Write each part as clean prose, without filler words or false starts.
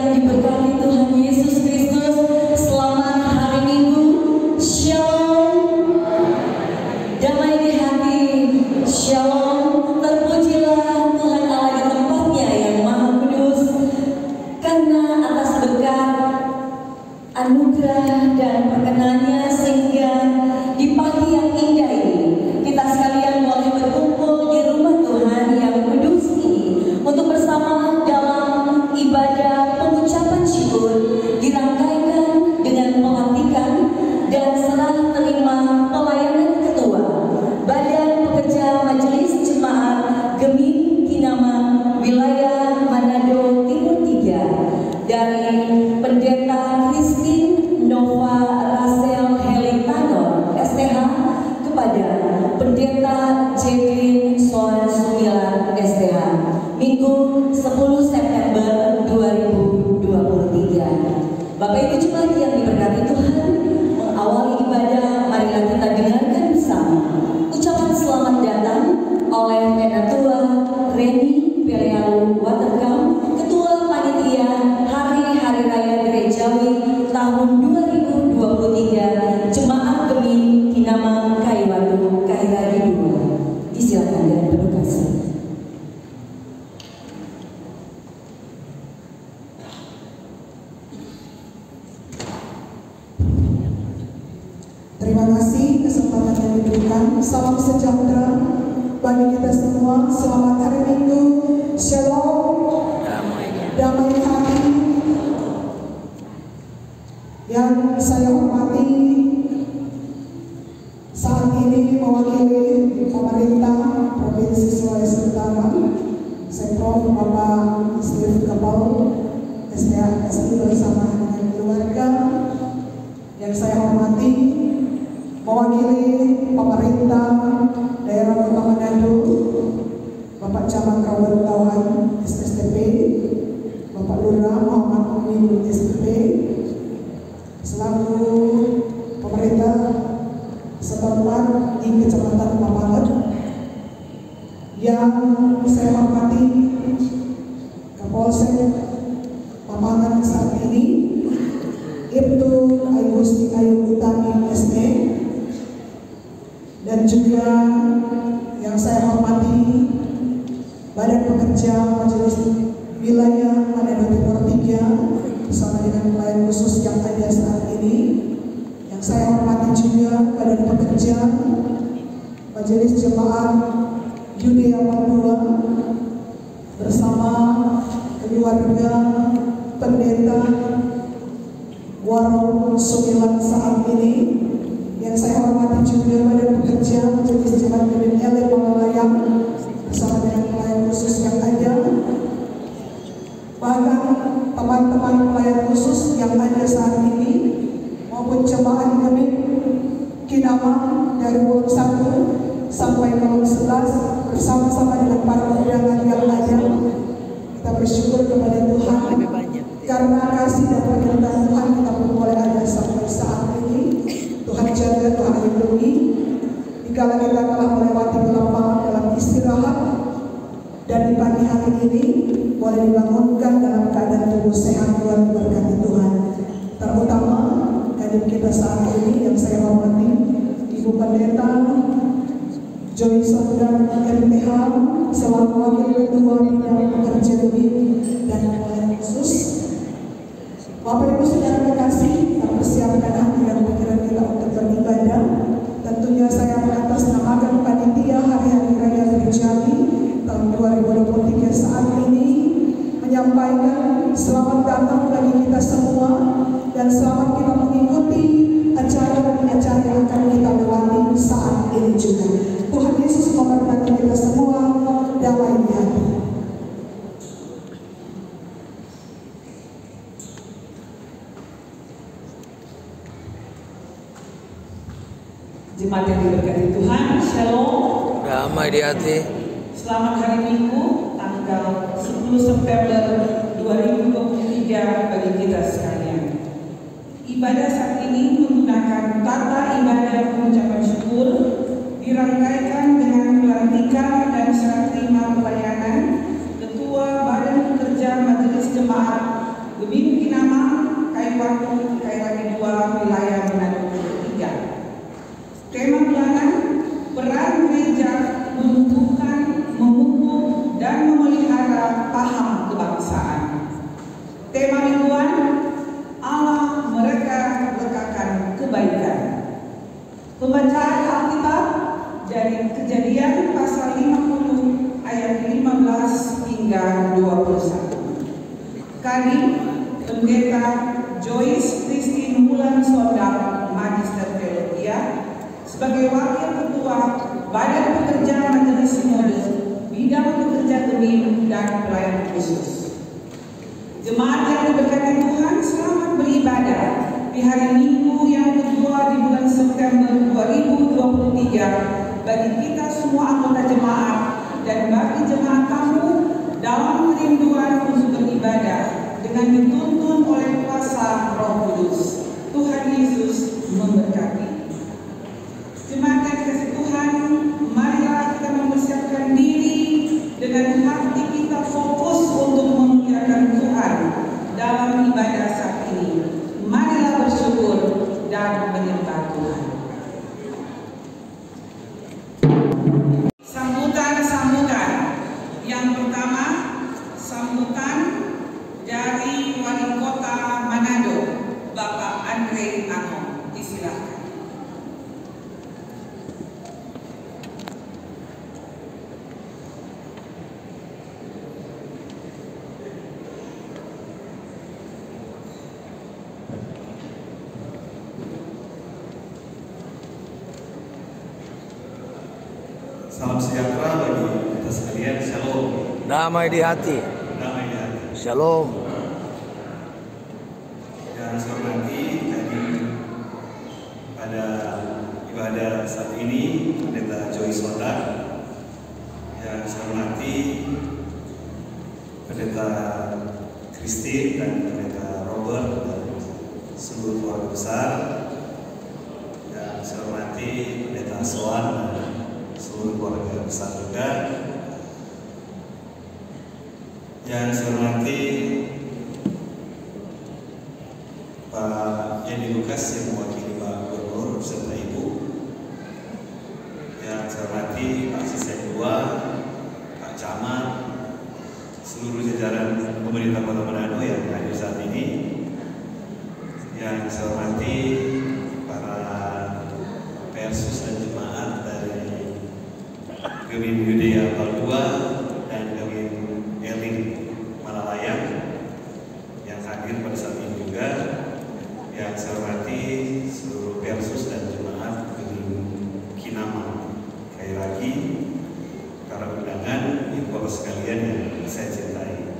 yang diberkati Tuhan Yesus Kristus, selamat hari Minggu. Shalom, damai di hati. Shalom, terpujilah Tuhan Allah di tempatnya yang maha kudus, karena atas berkat, anugerah dan perkenannya sehingga di pagi yang indah ini kita sekalian boleh berkumpul di rumah Tuhan yang kudus ini untuk bersama dalam ibadah pengucapan syukur, dirangkaikan dengan pelantikan dan serah terima pelayanan Ketua Badan Pekerja Majelis Jemaat Gemim Kinamang Wilayah Manado Timur 3 dari Pendeta Christine Nova Rasel Helitano STH kepada Pendeta Jacqueline Soan Sumilan STH, Minggu 10 September 2023. Bapak Ibu Jemaat yang diberkati Tuhan, mengawali ibadah, marilah kita dengarkan bersama ucapan selamat datang oleh Penatua Reni Pelealu Waterkam, Ketua Panitia Hari-Hari Raya Gerejawi tahun 2023 Jemaat Gemim Kinamang Kaiwatu Kairagi 2. Disilakan dan berdoa. Terima kasih kesempatan yang diberikan. Salam sejahtera bagi kita semua. Selamat hari Minggu. Shalom. Damai hati. Yang saya hormati saat ini mewakili pemerintah Provinsi Sulawesi Utara, Sektor Bapak Steve Kapal SDASI bersama dengan keluarga. Yang saya hormati mewakili pemerintah daerah Kota Manado, Bapak Camat Kabupaten SSTP, Bapak Lurah Muhammad Amin SPP, selaku pemerintah setempat di Kecamatan Papangan. Yang saya hormati Kapolsek Papangan saat ini, Ibtu Agusti Ayu Utami SP, dan juga yang saya hormati Badan Pekerja Majelis Wilayah Manado Timur 3 bersama dengan pelayan khusus yang ada saat ini. Yang saya hormati juga Badan Pekerja Majelis Jemaat Yudea Mandua bersama keluarga Pendeta Waro Sumilan saat ini. Yang saya hormati juga Badan Pekerja Majelis Jemaat Gemim Ele Pangalayang bersama dengan pelayan khusus yang ada, bahkan teman-teman pelayan khusus yang ada saat ini maupun jemaat Gemim Kinamang dari Kolom 1 sampai Kolom 11 bersama-sama dengan para undangan yang ada. Kita bersyukur kepada Tuhan karena kasih dan perkenan Tuhan kita pun boleh ada sampai saat ini. Tuhan jaga, Tuhan lindungi. Dikala kita telah melewati kelapangan dalam istirahat, dan di pagi hari ini boleh dibangunkan dalam keadaan tubuh sehat, Tuhan berkati Tuhan. Terutama kadin kita saat ini yang saya hormati Ibu Pendeta Joy Sondang MPH selaku Wakil Ketua Bidang Pekerja Gemim dan pelayan khusus. Bapak Ibu Saudara kekasih, persiapkan hati dan pikiran kita untuk beribadah. Tentunya saya mengatasnamakan panitia Hari-Hari Raya Gerejawi tahun 2023 saat ini menyampaikan selamat datang bagi kita semua dan selamat kita mengikuti acara yang akan kita lewati saat ini juga. Tuhan Yesus memberkati kita semua. Damai di hati. Jemaat yang diberkati Tuhan, Shalom. Damai di hati. Selamat hari Minggu, tanggal 10 September 2023 bagi kita sekalian. Ibadah saat ini menggunakan tata ibadah pengucapan syukur, dirangkaikan dengan pelantikan dan serah terima pelayanan Ketua Badan Pekerja Majelis Jemaat Gemim Kampung Kairagi 2 wilayah Manado ketiga. Tema bulanan, peran gereja menumbuhkan, memupuk, dan memelihara paham kebangsaan. Tema mingguan, Allah mereka letakkan kebaikan. Pembacaan Alkitab dari Kejadian pasal 50 ayat 15 hingga 21. Kami, Pendeta Joyce Christine Wulan Sondak, Magister Teologia, sebagai Wakil Ketua Badan Pekerja Majelis Sinode, Bidang Pekerja Gemim dan Pelayanan Khusus. Jemaat yang diberkati Tuhan, selamat beribadah di hari Minggu yang kedua di bulan September 2023 bagi kita semua anggota jemaat dan bagi jemaat kamu dalam kerinduan untuk beribadah dengan dituntun oleh kuasa Roh Kudus. Tuhan Yesus memberkati. Jemaat yang dikasihi Tuhan, marilah kita mempersiapkan diri dengan hati kita fokus untuk memuliakan Tuhan dalam ibadah saat ini. Marilah bersyukur dan menyembah Tuhan. Sambutan. Yang pertama, sambutan dari Wali Kota Manado, Bapak Andre Ano. Disilakan. Salam sejahtera bagi kita sekalian. Shalom. Damai di hati. Damai di hati. Shalom. Dan saya hormati tadi pada ibadah saat ini Pendeta Joyce Sondak. Yang saya hormati Pendeta Christine dan Pendeta Robert dan seluruh keluarga besar. Dan saya hormati Pendeta Soan dan seluruh keluarga besar juga. Yang saya hormati Pak Yeni Lukas yang mewakili Pak Gubernur serta Ibu. Yang saya hormati Pak Asisten 2, Pak Camat, seluruh jajaran pemerintah Kota Manado yang hadir saat ini. Yang saya hormati para persus dan jemaat dari Gemim Yudea Baldua dan Gemim Elim Malalayang yang hadir pada saat ini juga. Yang saya hormati seluruh persus dan jemaat Gemim Kinama Kairagi, para undangan, ibu bapak sekalian yang saya cintai.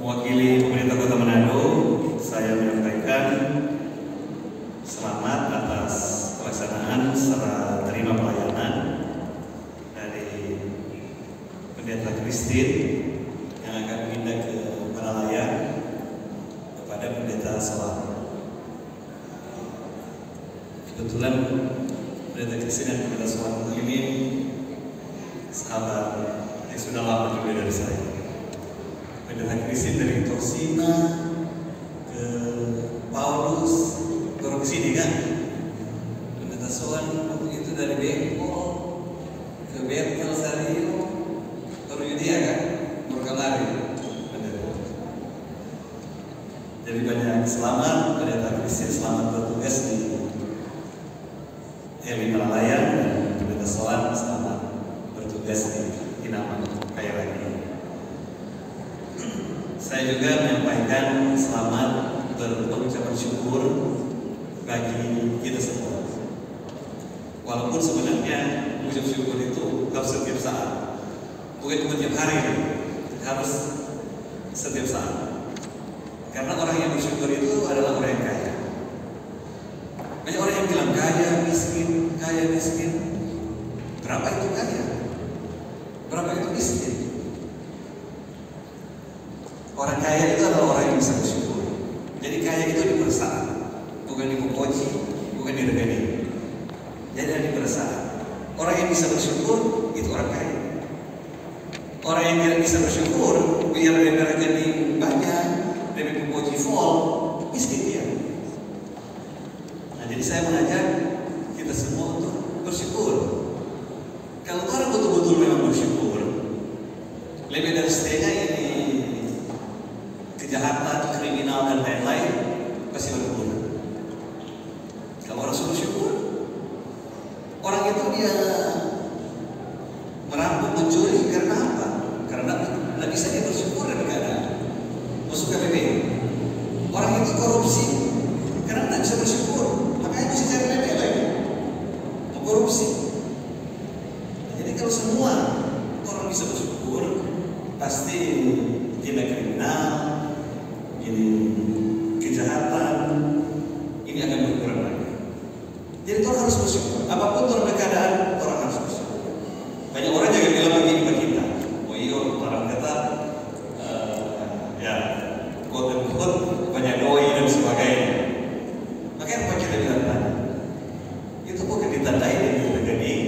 Mewakili pemerintah Kota Manado, saya menyampaikan selamat atas pelaksanaan serta terima pelayanan dari Pendeta Christine yang akan pindah ke Malalaya kepada Pendeta Soan. Kebetulan Pendeta Christine dan Pendeta Soan ini sahabat yang sudah lama juga dari saya. Pendeta Christine dari Torsina ke Paulus baru ke sini kan? Soan waktu itu dari Bengkok ke Betel Sario baru Yudea kan? Berkelari. Jadi banyak selamat Pendeta Christine, selamat bertugas di Elim Malalayang, dan Pendeta Soan selamat bertugas di Kinama Kairagi. Saya juga menyampaikan selamat berucap bersyukur bagi kita semua. Walaupun sebenarnya ucap syukur itu harus setiap saat, bukan cuma tiap hari, harus setiap saat. Karena orang yang bersyukur itu adalah orang yang kaya. Banyak orang yang bilang kaya miskin. Berapa itu kaya? Berapa itu miskin? Orang kaya itu adalah orang yang bisa bersyukur. Jadi kaya itu di perasaan, bukan di mukoji, bukan di regani. Jadi ada di perasaan. Orang yang bisa bersyukur itu orang kaya. Orang yang tidak bisa bersyukur, biar dia regani banyak, lebih default miskin dia. Nah, jadi saya mengajak kita semua untuk bersyukur. Kalau orang betul-betul memang bersyukur, lebih dari setengah ini kejahatan, kriminal dan lain-lain pasti berkurang. Kalau orang bersyukur, orang itu dia merampok, mencuri karena apa? Karena tidak bisa dia bersyukur dari keadaan. Masuk KPP. Orang itu korupsi karena tidak bisa bersyukur, makanya mesti cari lele lagi. Mau korupsi. Jadi kalau semua orang bisa bersyukur, pasti tindak kriminal, ini kejahatan, ini akan berkurang lagi. Jadi orang harus bersyukur. Apapun orang keadaan, orang harus bersyukur. Banyak orang jangan bilang begini ke kita. Oh iya, orang kata ya quote-unquote banyak doi dan sebagainya. Makanya apa kita bilang tadi? Itu bukan ditandai di rekening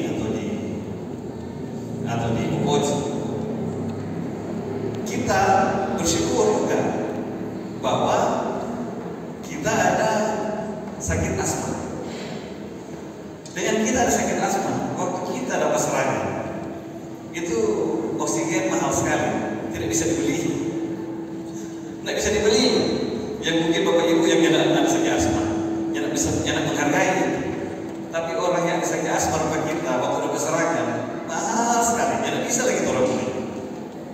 atau di pokok. Kita bersyukur juga bahwa kita ada sakit asma. Dengan kita ada sakit asma, waktu kita dapat serangan, itu oksigen mahal sekali, tidak bisa dibeli. Tidak bisa dibeli. Yang mungkin bapak ibu yang ada sakit asma, yang bisa menghargai. Tapi orang yang ada sakit asma rumah kita waktu dapat serangan mahal sekali, tidak bisa lagi orang beli.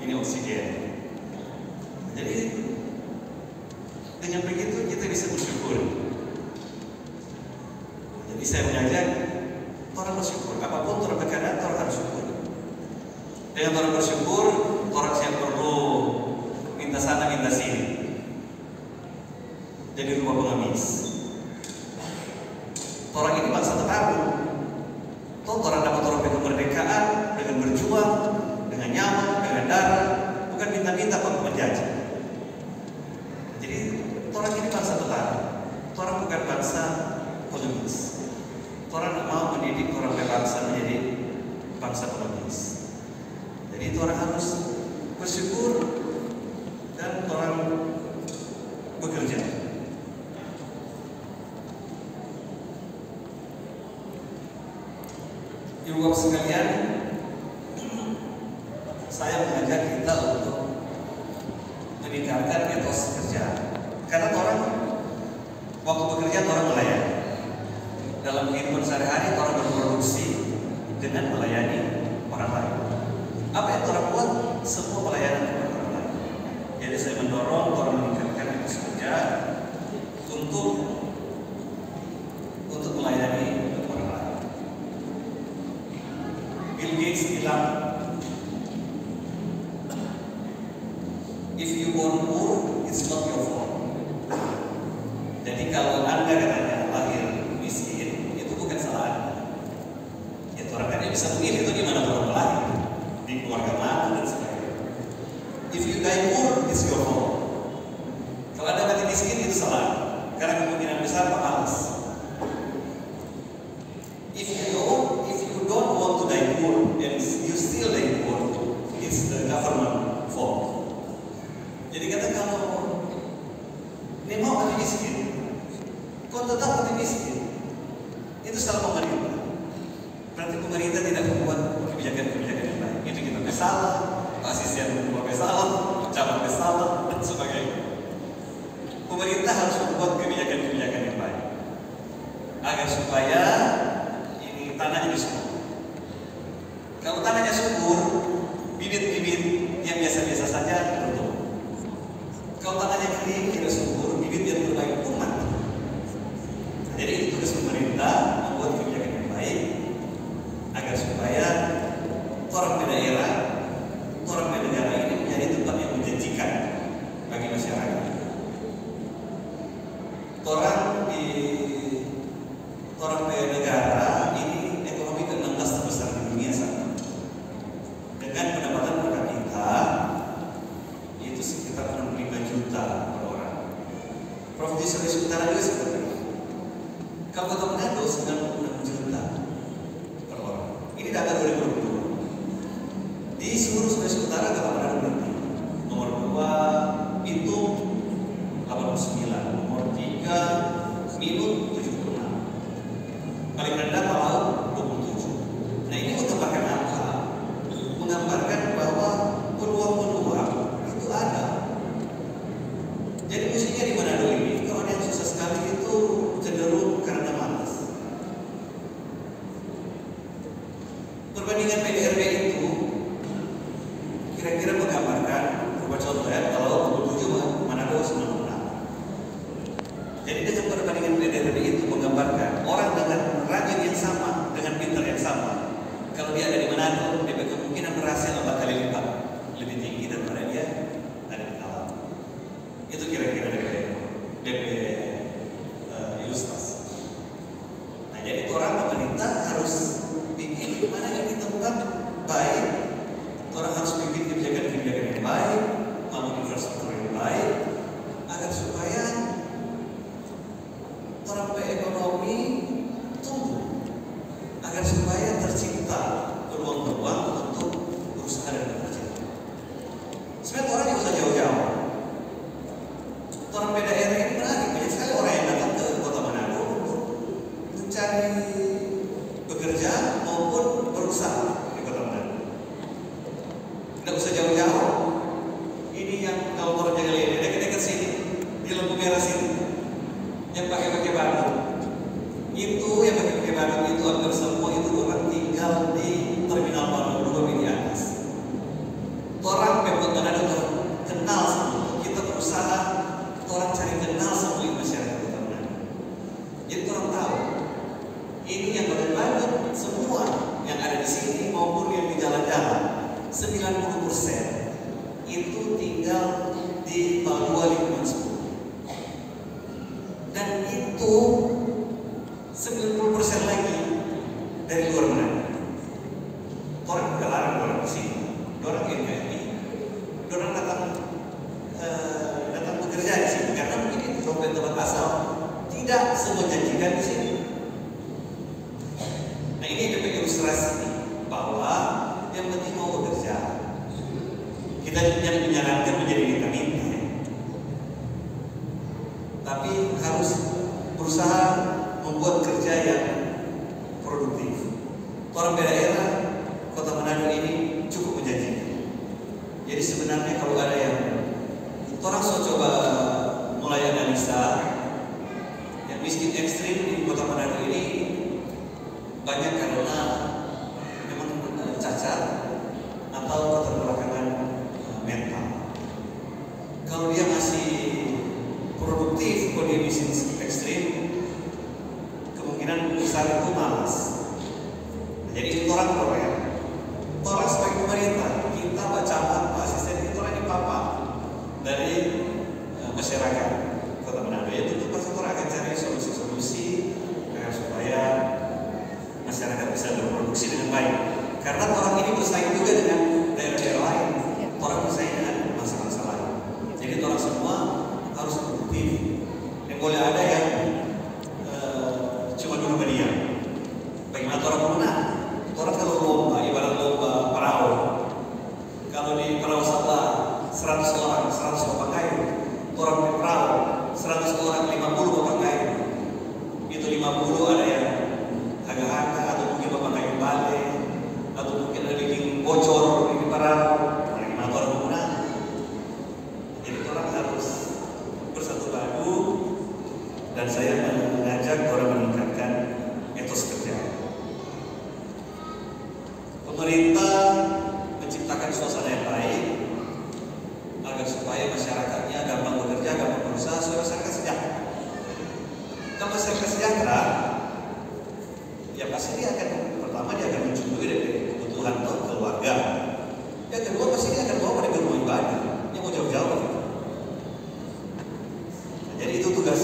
Ini oksigen. Jadi dengan begitu kita bisa bersyukur. Jadi saya mengajak orang bersyukur. Apapun orang berkeadaan, orang harus syukur. Dengan orang bersyukur, orang yang perlu minta sana minta sini. Jadi rumah pengemis. Orang ini bangsa tertaruh. Orang dapat orang kemerdekaan dengan berjuang, dengan nyawa, dengan darah, bukan minta-minta untuk menjajah. Jadi orang ini bangsa tertaruh. Orang bukan bangsa pengemis. Orang tidak mau mendidik orang bangsa menjadi bangsa pengemis. Jadi itu orang harus bersyukur dan orang bekerja. Ibu bapak sekalian, saya mengajak kita untuk meningkatkan etos kerja. Karena orang waktu bekerja orang melayani. Dalam kehidupan sehari-hari orang berproduksi dengan melayani orang lain. Apa yang orang buat? Semua pelayanan kepada orang lain. Jadi saya mendorong orang meningkatkan etos kerja untuk melayani orang lain. Bill Gates bilang, if you born poor, it's not your fault. Jadi kalau Anda katanya lahir miskin, itu bukan salah Anda. Ya orang kan bisa memilih itu di mana orang lahir, di keluarga mana dan sebagainya. If you die poor, it's your fault. Kalau Anda mati miskin itu salah, karena kemungkinan besar malas. If you don't want to die poor and you still die poor, it's the government fault. Jadi kata kalau ini mau mati miskin, kau tetap mati miskin, itu salah pemerintah. Berarti pemerintah tidak membuat kebijakan-kebijakan yang baik. Itu kita bersalah, asisten membuat bersalah, pejabat bersalah, dan sebagainya. Pemerintah harus membuat kebijakan-kebijakan yang baik agar supaya ini tanahnya subur. Kalau tanahnya subur, bibit-bibit yang biasa-biasa saja bertumbuh. Kalau tanahnya kering, tidak subur, bibit yang terbaik pun mati. Jadi itu tugas pemerintah membuat kebijakan yang baik agar supaya orang di daerah, orang di negara ini menjadi tempat yang menjanjikan bagi masyarakat. Orang di negara ini ekonomi ke-16 terbesar di dunia saat ini. Dengan pendapatan per kapita itu sekitar 65 juta per orang. Provinsi Sulawesi Utara juga seperti itu. Kabupaten Manado 96 juta per orang. Ini data 2020. Di seluruh Sulawesi Utara Kabupaten Manado berarti nomor 2 itu 89 maupun tempat asal tidak semenjanjikan di sini. Nah, ini dapat ilustrasi bahwa yang penting mau bekerja. Kita jangan menyarankan menjadi minta-minta, tapi harus berusaha membuat kerja yang produktif. Orang daerah Kota Manado ini cukup menjanjikan. Jadi sebenarnya kalau ada yang orang coba mulai analisa, yang miskin ekstrim di Kota Manado ini banyak karena memang cacat atau keterbelakangan mental. Kalau dia masih produktif, kalau dia miskin ekstrim, kemungkinan besar itu malas. Jadi orang Korea, orang sebagai pemerintah, kita Pak Camat, Pak Asisten, itu orang papa dari masyarakat Kota Manado. Ya tentu pasti orang akan cari solusi-solusi supaya masyarakat bisa berproduksi dengan baik. Karena orang ini bersaing juga dengan daerah-daerah lain. Orang bersaing dengan masyarakat lain. Jadi orang semua harus produktif. Yang boleh ada yang cuma dulu dia. Bagaimana orang pemenang? Orang kalau lomba, ibarat lomba perahu. Kalau di perahu sampah 100 orang, 100 bapak kayu. Orang di perahu 100 orang, 50 bapak kayu. Itu 50 ada yang agak-agak atau mungkin bapak kayu balik, atau mungkin ada bikin bocor di perahu. Bagaimana orang pemenang? Jadi orang harus bersatu padu, dan saya mengajak orang meningkatkan etos kerja. Pemerintah menciptakan suasana yang baik agar supaya masyarakatnya gampang bekerja, gampang berusaha, supaya masyarakat sejahtera. Kalau masyarakat sejahtera, ya pasti dia akan, pertama dia akan mencuri dari kebutuhan keluarga. Yang kedua pasti dia akan bawa mereka rumah ibadah, yang mau jauh-jauh. Nah, jadi itu tugas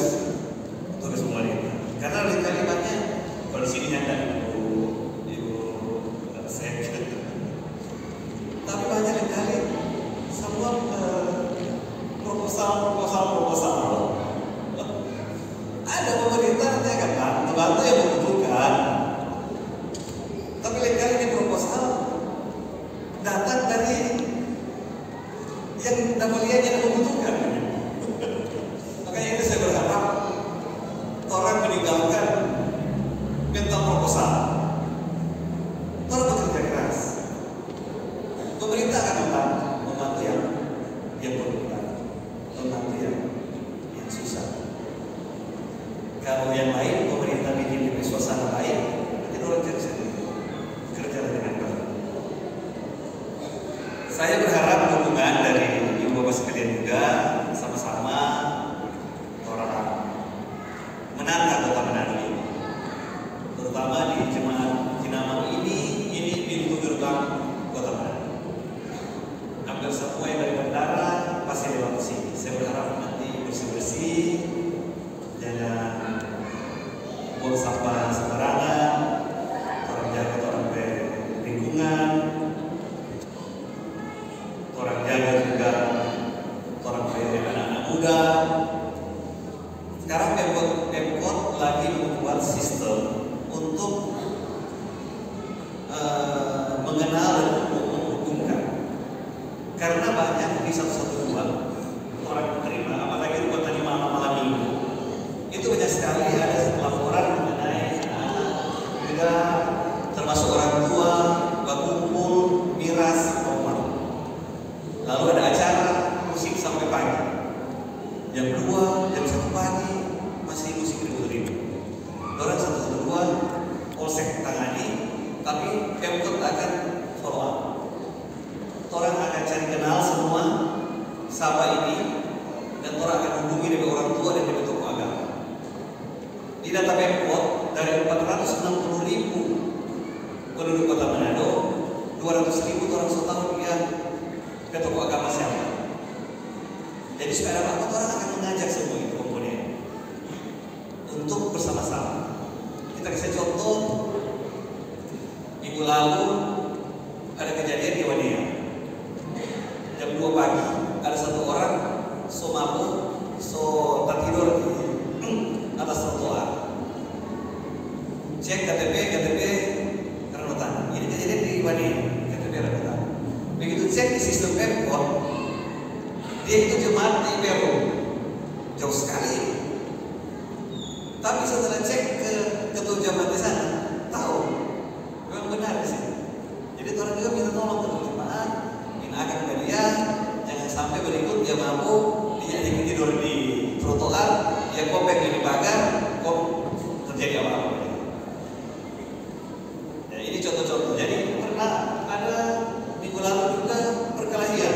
pemerintah. Karena lain kali banyak kalau di sini nyata tapi banyak sekali semua proposal. Ada pemerintah nanti akan bantu yang membutuhkan. Tapi lain kali ini proposal datang dari yang namanya yang membutuhkan. Makanya itu saya berharap orang meninggalkan mental proposal. Orang bekerja keras. Pemerintah akan membantu yang perlukan, membantu yang susah. Kalau yang lain pemerintah bikin di suasana baik, nanti orang kerja dengan baik. Saya berharap dukungan dari ibu bapak sekalian juga sama-sama orang menata Kota Manado ini, terutama di Jemaat Jinamang ini pintu gerbang Kota Manado. Hampir semua yang dari bandara pasti lewat sini. Saya berharap nanti bersih-bersih, jangan buang sampah sembarangan, orang jaga orang lingkungan, orang jaga juga orang anak-anak muda. Sekarang Pemkot lagi membuat sistem untuk mengenal dan menghukumkan. Karena banyak di 112 orang menerima, apalagi rumah tadi malam minggu, itu banyak sekali ada laporan mengenai juga termasuk orang tua berkumpul miras rumah. Lalu ada acara musik sampai pagi, jam 2, jam 1 pagi masih musik ribut-ribut. Orang 112 polsek tangani, tapi Pemkot akan follow up. Orang akan cari kenal semua siapa ini, dan orang akan hubungi dari orang tua dan dari tokoh agama. Di data Pemkot dari 460.000 penduduk Kota Manado, 200.000 orang tahu dia ke tokoh agama siapa. Jadi supaya dapat orang akan mengajak semua itu komponen untuk bersama-sama. Kita kasih contoh, minggu lalu ada kejadian di Wadea. Jam 2 pagi ada satu orang so mabuk, so tak tidur Dia itu jemaat di Peru, jauh sekali. Tapi setelah cek ke ketua jemaat di sana, tahu memang benar di sini. Jadi orang juga minta tolong ketua jemaat, akan ke dia, jangan sampai berikut dia mampu dia tidur di trotoar, dia kopek di pagar, kok terjadi apa-apa. Ya, ini contoh-contoh. Jadi pernah ada minggu lalu juga perkelahian,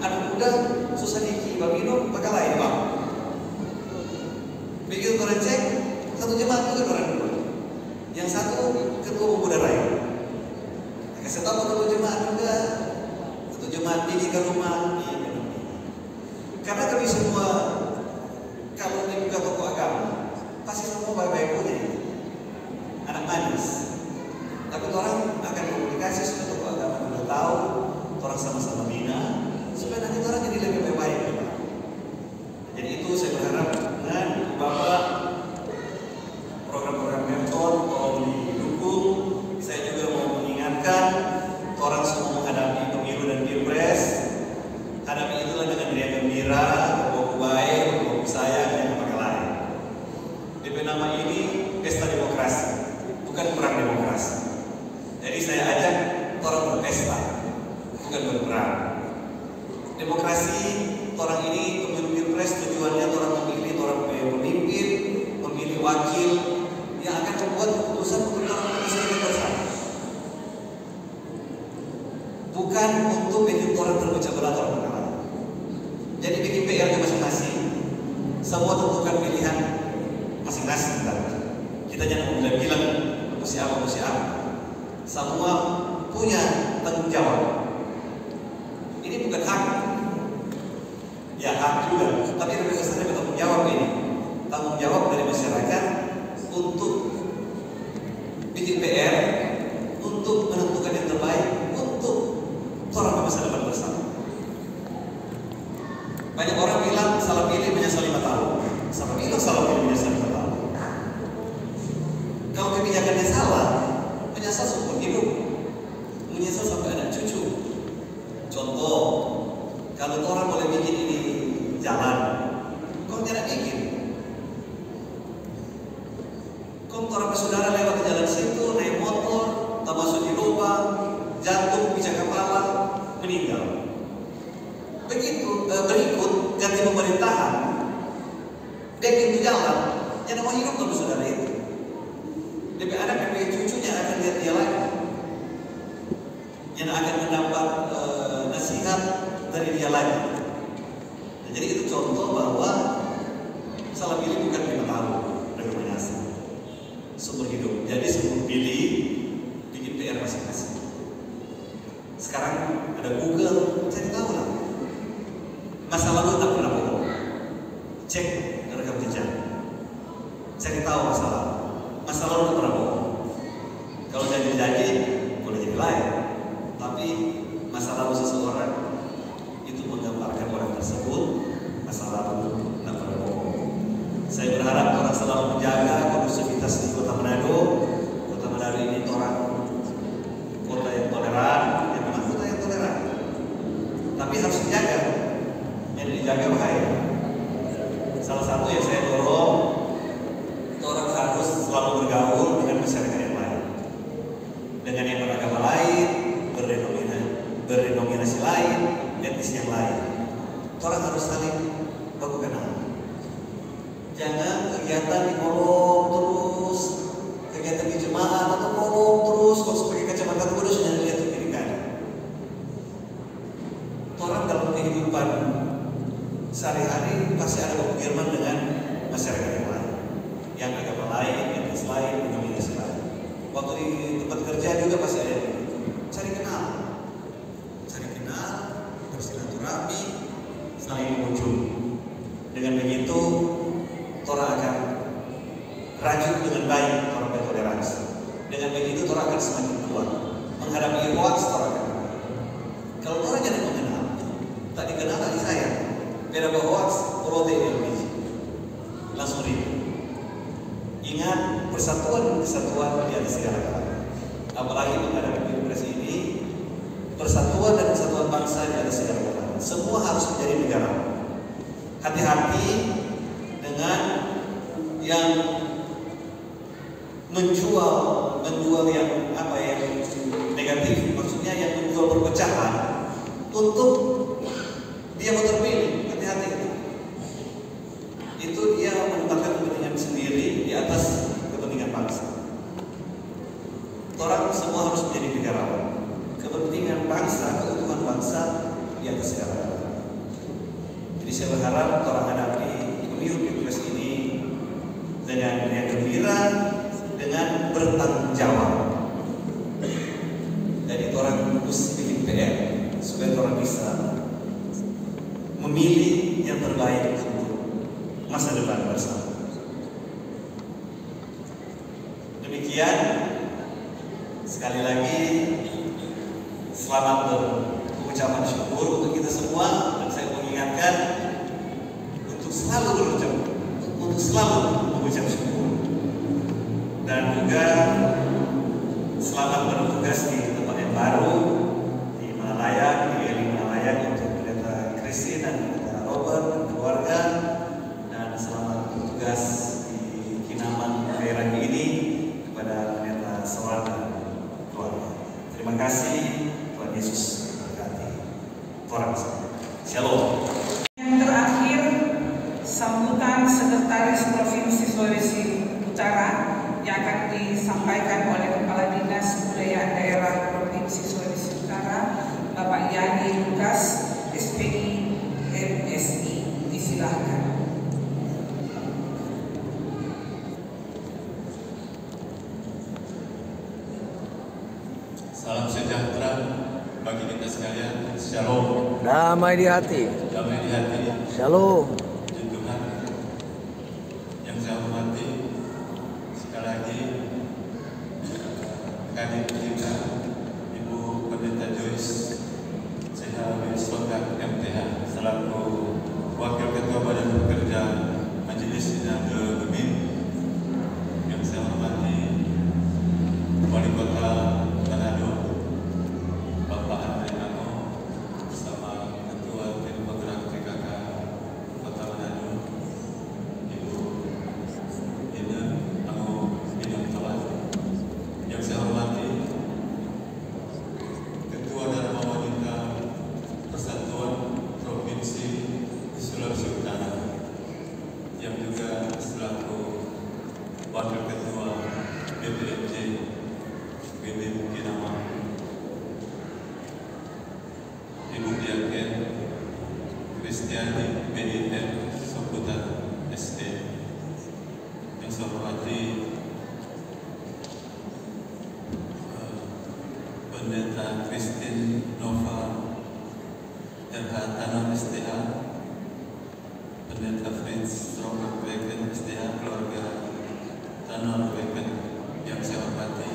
anak muda susah diki, babino pakai lain bang. Begitu orang cek, satu jemaat juga orang dua, yang satu ketua pemuda raya. Kasih tahu ketua jemaat juga. Jemaat ini ke rumah ini. Karena kami semua kalau dibuka toko agama pasti semua baik-baik punya anak manis. Tapi orang akan komunikasi supaya toko agama sudah tahu, orang sama-sama bina supaya nanti orang jadi lebih baik-baik. Jadi itu saya berharap dengan Bapak program-program mentor tolong didukung. Saya juga mau mengingatkan orang semua menghadapi pemilu dan pilpres, hadapi itulah dengan riang gembira, berbuat baik, berbuat sayang, dan apa lain. DP nama ini pesta demokrasi, bukan perang demokrasi. Jadi saya ajak orang berpesta, bukan berperang. Demokrasi orang ini pemilu pilpres tujuannya orang memilih orang pemimpin, memilih wakil yang akan membuat keputusan untuk orang bisa hidup bersama. Bukan untuk bikin orang terpecah belah atau berkalah. Jadi bikin PR-nya masing-masing. Semua tentukan pilihan masing-masing. Kita jangan mudah bilang mesti apa. Semua punya tanggung jawab. Ini bukan hak. Ya hak juga, tapi lebih besar dari tanggung jawab ini. Tanggung jawab dari masyarakat untuk bikin PR, untuk menentukan yang terbaik, untuk orang masa depan bersama. Banyak orang bilang salah pilih menyesal 5 tahun. Siapa bilang salah pilih menyesal 5 tahun? Kalau kebijakannya salah, menyesal seumur hidup, menyesal sampai anak cucu. Contoh, kalau orang boleh bikin ini jalan, kok jangan bikin? Kok orang bersaudara lewat jalan situ, naik motor, tak masuk di lubang, jatuh, pecah kepala, meninggal. Begitu berikut ganti pemerintahan, dia pintu jalan, yang mau hidup kalau saudara itu. Lebih anak dan cucunya akan lihat dia lagi, yang akan mendapat nasihat dari dia lagi. Nah, jadi itu contoh bahwa salah pilih bukan 5 tahun dari menyesal seumur hidup. Jadi sebelum pilih bikin PR masing-masing. Sekarang ada Google, cari tahu lah. Masa lalu tak pernah bohong. Cek rekam jejak. Cari tahu masa lalu. Masa lalu tak pernah bohong. Kalau janji-janji boleh jadi lain. Tapi masa lalu seseorang itu menggambarkan orang tersebut masa lalu tak pernah bohong. Saya berharap orang selalu menjaga kondusivitas di Kota Manado. Kota Manado ini orang kota yang toleran, ya memang kota yang toleran. Tapi harus dijaga. Yang dijaga bahaya. Salah satu yang saya dorong, orang harus selalu bergaul dengan masyarakat yang lain, dengan yang beragama lain, berdenominasi lain, etnis yang lain. Orang harus saling baku kenal. Jangan kegiatan di kolom terus, kegiatan di jemaat atau kolom terus, kok sebagai kacamata kuda sudah lihat kiri kanan. Orang dalam kehidupan sehari-hari pasti ada berfirman dengan masyarakat yang lain, yang agama lain, etnis lain, denominasi lain. Waktu di tempat kerja juga pasti ada itu. Cari kenal, bersilaturahmi, saling mengunjungi. Dengan begitu, orang akan rajin dengan baik, orang bertoleransi. Dengan begitu, orang akan semakin kuat menghadapi hoax. Orang akan. Kalau orang jangan mengenal, tak dikenal tadi saya. Beda hoax, protein LPG. Langsung ribut. Ingat, persatuan dan kesatuan di atas segala-galanya. Apalagi menghadapi pilpres ini, persatuan dan kesatuan bangsa di atas segala-galanya. Semua harus menjadi negarawan. Hati-hati dengan yang menjual yang yang negatif, maksudnya yang menjual perpecahan untuk dia mau terpilih. Hati-hati itu dia menempatkan kepentingan sendiri di atas kepentingan bangsa. Orang semua harus menjadi negarawan. Kepentingan bangsa, keutuhan bangsa di atas segala-galanya. Jadi saya berharap orang hadapi pemilu Pilpres ini dengan gembira, dengan bertanggung jawab. Jadi orang harus bikin PR supaya orang bisa memilih yang terbaik untuk masa depan bersama. Demikian, sekali lagi selamat berucapan syukur untuk kita semua, dan saya mengingatkan untuk selalu mengucap syukur, dan juga selamat bertugas di tempat yang baru di Malaya, di Eli Malaya, untuk Pendeta Christine dan Pendeta Robert dan keluarga, dan selamat bertugas di Kinaman daerah ini kepada Pendeta Soran dan keluarga. Terima kasih, Tuhan Yesus memberkati. Tuhan Shalom. Yang terakhir, sambutan Sekretaris Provinsi Sulawesi Utara yang akan disampaikan oleh Kepala Dinas Kebudayaan Daerah Provinsi Sulawesi Utara, Bapak Yani Lukas, SPI MSI. Disilahkan. Salam sejahtera bagi kita sekalian. Shalom. Damai di hati. Damai di hati. Shalom. Puji Tuhan. Yang saya hormati, sekali lagi Kadin kita Ibu Pendeta Joyce Sodak MTH selaku Wakil Ketua Badan Pekerja Majelis Sinode Gemim. Yang saya hormati Wali Kota Manado Bapak Andre Nano bersama Ketua Tim Penggerak PKK Kota Manado Ibu Ina Ango Bidang Tawar. Yang saya hormati Ketua Dharma Wanita Persatuan Provinsi Sulawesi Utara, yang juga selaku Wakil Ketua BPMJ Gemim Kinaman, Ibu Diaken Kristiani BIN Soputan SD. Yang saya hormati Pendeta Christine Nova RH Tanam STH, Pendeta Fritz Robert Beken STH, keluarga Tanam Beken. Yang saya hormati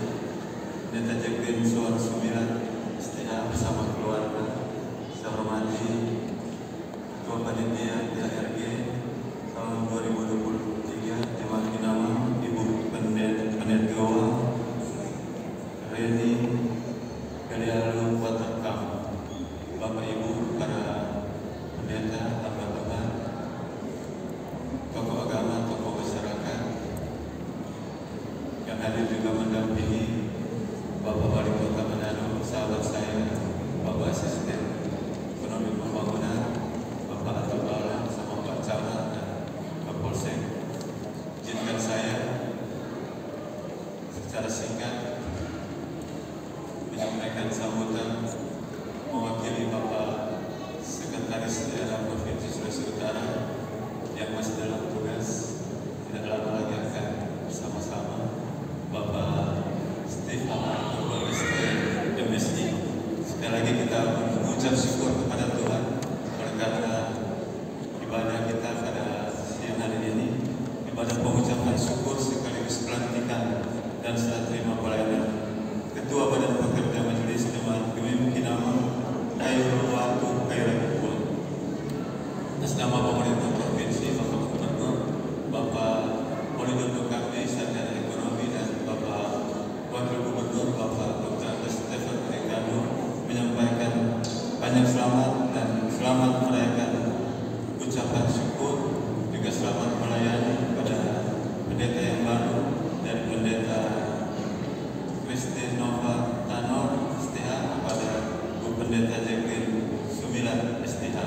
Pendeta Jacqueline Suar Sumirat STH bersama keluarga. Saya hormati Ketua Panitia DHRG tahun 2023 Jemaat Kinaman, Ibu Pendeta Goa Reni Galialu Waterkam, Bapak Ibu para pendeta, hamba Tuhan, tokoh agama, tokoh masyarakat yang hadir juga mendampingi Bapak Wali Kota Manado, sahabat saya, Bapak Asisten Ekonomi Pembangunan, Bapak Atul Bala, sama Pak Camat dan Kapolsek. Izinkan saya secara singkat menyampaikan sambutan mewakili Bapak Sekretaris Daerah Provinsi Sulawesi Utara yang masih dalam tugas. Tidak lama lagi akan bersama-sama Bapak Steve Ahmad, Ketua MSI. Sekali lagi kita mengucap syukur kepada Tuhan oleh karena ibadah kita pada siang hari ini, ibadah pengucapan syukur sekaligus pelantikan dan serah terima pelayanan Ketua Badan Pekerja Majelis Jemaat Gemim Kinaman Khairul Watu Khairul. Atas nama pemerintah provinsi, Bapak Gubernur, Bapak Polidoro kami Sarjana Ekonomi, dan Bapak Wakil Gubernur Bapak Dr. Stephen Ricardo menyampaikan banyak selamat dan selamat merayakan ucapan syukur, juga selamat melayani kepada pendeta yang baru dan pendeta Christine Nova Tanor STH, kepada Bu Pendeta Jacqueline Sumilat STH.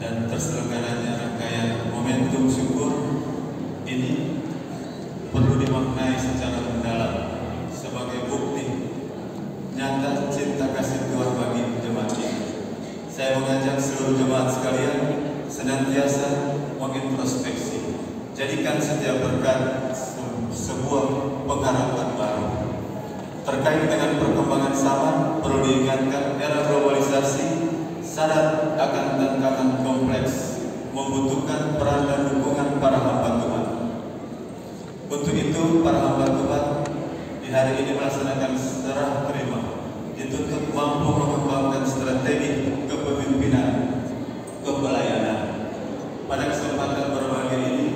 Dan terselenggaranya rangkaian momentum syukur ini perlu dimaknai secara mendalam sebagai bukti nyata cinta kasih Tuhan bagi jemaat ini. Saya mengajak seluruh jemaat sekalian senantiasa mengintrospeksi, jadikan setiap berkat sebuah pengharapan baru. Terkait dengan perkembangan zaman, perlu diingatkan era globalisasi sadar akan tantangan kompleks, membutuhkan peran dan dukungan para hamba Tuhan. Untuk itu, para hamba Tuhan di hari ini melaksanakan serah terima, dituntut mampu mengembangkan strategi kepemimpinan, kepelayanan. Pada kesempatan berbahagia ini,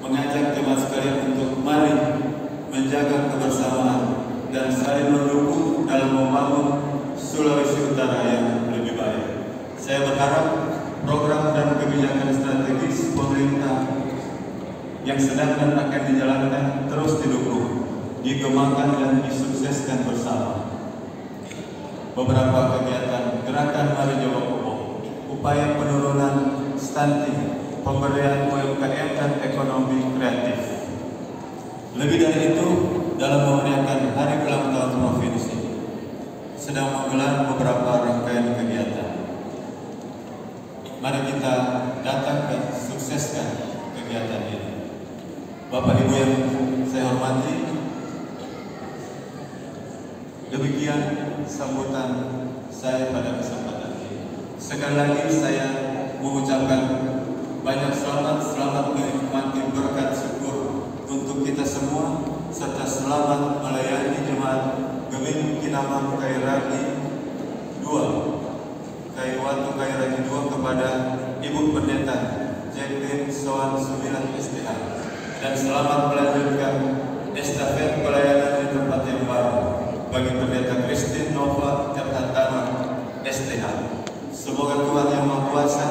mengajak jemaat sekalian untuk mari menjaga kebersamaan dan saling mendukung dalam membangun Sulawesi Utara yang lebih baik. Saya berharap program dan kebijakan strategis pemerintah yang sedang dan akan dijalankan terus didukung, dikembangkan dan disukseskan bersama. Beberapa kegiatan gerakan Mari Jawab Umum, upaya penurunan stunting, pemberdayaan UMKM dan ekonomi kreatif. Lebih dari itu, dalam memeriahkan Hari Ulang Tahun Provinsi, sedang menggelar beberapa rangkaian kegiatan. Mari kita datang dan sukseskan kegiatan ini. Bapak Ibu yang saya hormati, demikian sambutan saya pada kesempatan ini. Sekali lagi saya mengucapkan banyak selamat menikmati berkat syukur untuk kita semua, serta selamat melayani jemaat Gemim Kinamang Kairagi 2 Kaiwatu Kairagi 2 kepada Ibu Pendeta Jacqueline Soan Sumilat STH, dan selamat melanjutkan estafet pelayanan di tempat yang baru bagi Pendeta Christine Nova Tanor STH. Semoga Tuhan Yang Maha Kuasa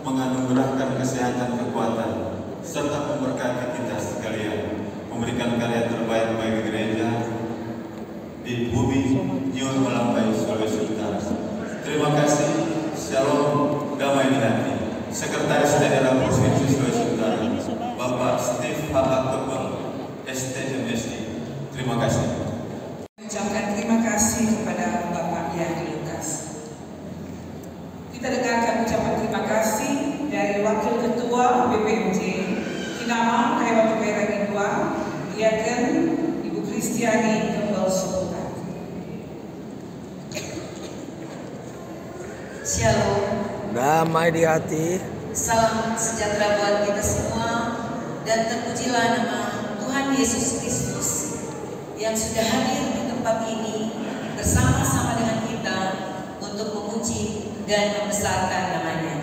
menganugerahkan kesehatan, kekuatan, serta memberkati kita sekalian, memberikan karya terbaik bagi gereja di bumi Nyur Melambai, Sulawesi Utara. Terima kasih. Shalom, damai di hati. Sekretaris Daerah Provinsi Sulawesi Utara, Bapak Steve H.A. Kebal, STMSI. Terima kasih. Ucapkan terima kasih kepada Bapak Yani Lukas. Kita dengarkan ucapan terima kasih dari Wakil Ketua BPMJ Kinamang Kaiwatu Kairagi 2, Diaken Ibu Kristiani Kebal Sukutan. Shalom, damai di hati. salam sejahtera buat kita semua, dan terpujilah nama Tuhan Yesus Kristus yang sudah hadir di tempat ini bersama-sama dengan kita untuk memuji dan membesarkan namanya.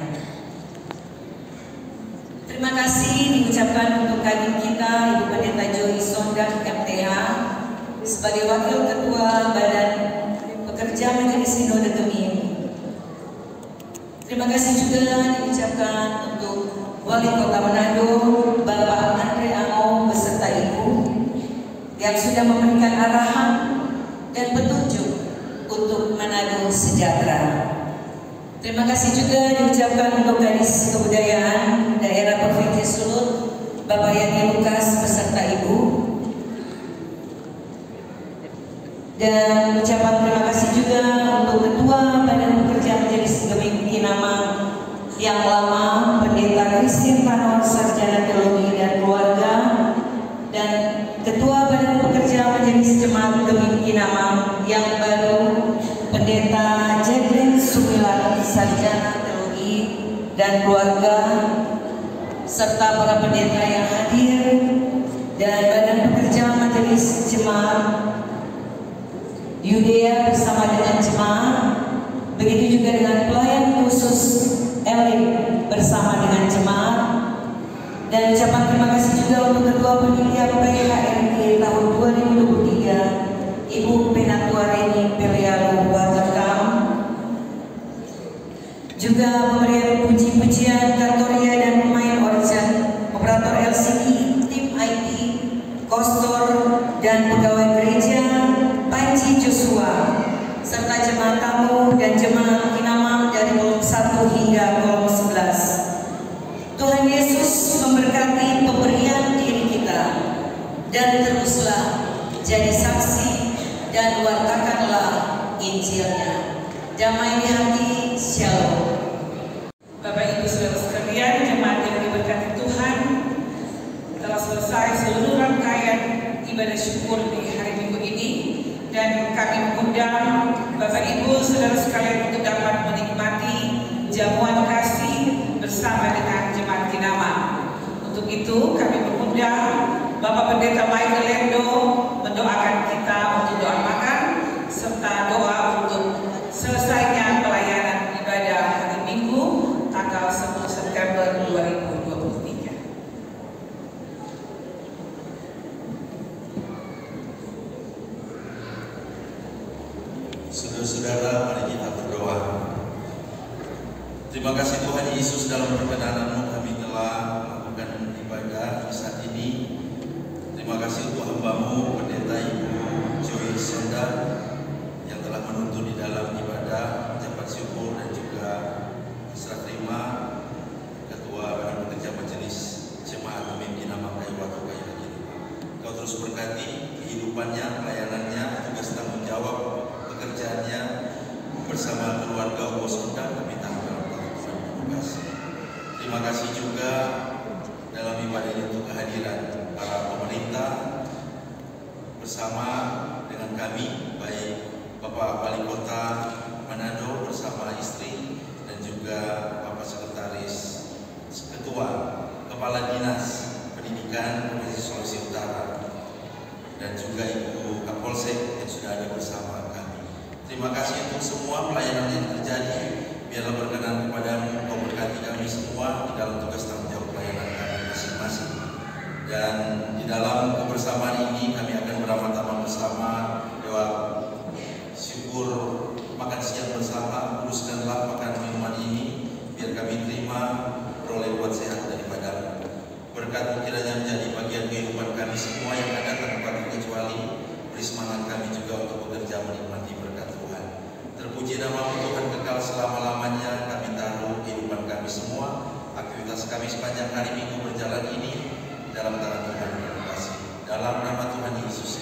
Terima kasih diucapkan untuk kadin kita Ibu Pendeta Joy Sondak MTH sebagai Wakil Ketua Badan Pekerja Majelis Sinode Gemim. Terima kasih juga diucapkan untuk Wali Kota Manado Bapak Andre Angau beserta Ibu yang sudah memberikan arahan dan petunjuk untuk Manado sejahtera. Terima kasih juga diucapkan untuk Kadis Kebudayaan Daerah Provinsi Sulut Bapak Yani Lukas beserta Ibu. Dan ucapan terima kasih juga untuk Ketua Badan Pekerja Majelis Gemim Kinamang yang lama, Pendeta Christine Tanor Sarjana Teologi dan Keluarga, dan Ketua Badan Pekerja Majelis Jemaat Gemim Kinamang yang baru, Pendeta Jacqueline Sumilat Sarjana Teologi dan Keluarga, serta para pendeta yang hadir, dan Badan Pekerja Majelis Jemaat Yudea bersama dengan jemaat, begitu juga dengan pelayan khusus Elim bersama dengan jemaat, dan ucapan terima kasih juga untuk Ketua Panitia PHRG tahun 2023 Ibu Penatua Reni Pelialu Watakam, Juga pemberian puji-pujian kantoria dan pemain organ, operator LCD, tim IT, kostor, dan pegawai gereja Panji Joshua, serta jemaat tamu dan jemaat Kinamam dari kolom 1 hingga kolom 11. Tuhan Yesus memberkati pemberian diri kita, dan teruslah jadi saksi dan wartakanlah Injilnya. Damai di hati, Shalom. Bapak Ibu Saudara sekalian, jemaat yang diberkati Tuhan, telah selesai seluruh rangkaian ibadah syukur di hari Minggu ini, dan kami mengundang Bapak Ibu Saudara sekalian untuk dapat menikmati jamuan kasih bersama dengan jemaat Kinamam. Untuk itu kami mengundang Bapak Pendeta Michael Lendo mendoakan kita untuk doa makan serta doa untuk selesainya pelayanan ibadah hari Minggu tanggal 10 September 2023. Saudara-saudara, mari kita berdoa. Terima kasih Tuhan Yesus, dalam perkenan-Mu kami telah melakukan ibadah saat ini. Terima kasih untuk hamba-Mu Pendeta Ibu Joy Sonda yang telah menuntun di dalam ibadah ucapan syukur dan juga serah terima Ketua Badan Pekerja Majelis Jemaat Pemimpin Kinamam Kayu Watu Kayu Lagi. Kau terus berkati kehidupannya, pelayanannya, tugas tanggung jawab pekerjaannya bersama keluarga Ubo Sonda. Kami tanggung Tuhan tugas. Terima kasih juga dalam ibadah ini untuk kehadiran para pemerintah bersama dengan kami, baik Bapak Wali Kota Manado bersama istri dan juga Bapak Sekretaris Ketua Kepala Dinas Pendidikan Provinsi Sulawesi Utara dan juga Ibu Kapolsek yang sudah ada bersama kami. Terima kasih untuk semua pelayanan yang terjadi. Biarlah berkenan kepada-Mu, Kau berkati kami semua di dalam tugas tanggung jawab pelayanan kami masing-masing. Dan di dalam kebersamaan ini kami akan beramah-tamah bersama doa syukur makan siang bersama. Uruskanlah makan minuman ini biar kami terima peroleh buat sehat daripada-Mu. Berkat-Mu kiranya menjadi bagian kehidupan kami semua yang ada tanpa terkecuali. Beri semangat kami juga untuk bekerja menikmati berkat Tuhan. Terpuji nama-Mu Tuhan kekal selama-lamanya. Kami taruh kehidupan kami semua, aktivitas kami sepanjang hari Minggu berjalan ini dalam tangan Tuhan yang kasih. Dalam nama Tuhan Yesus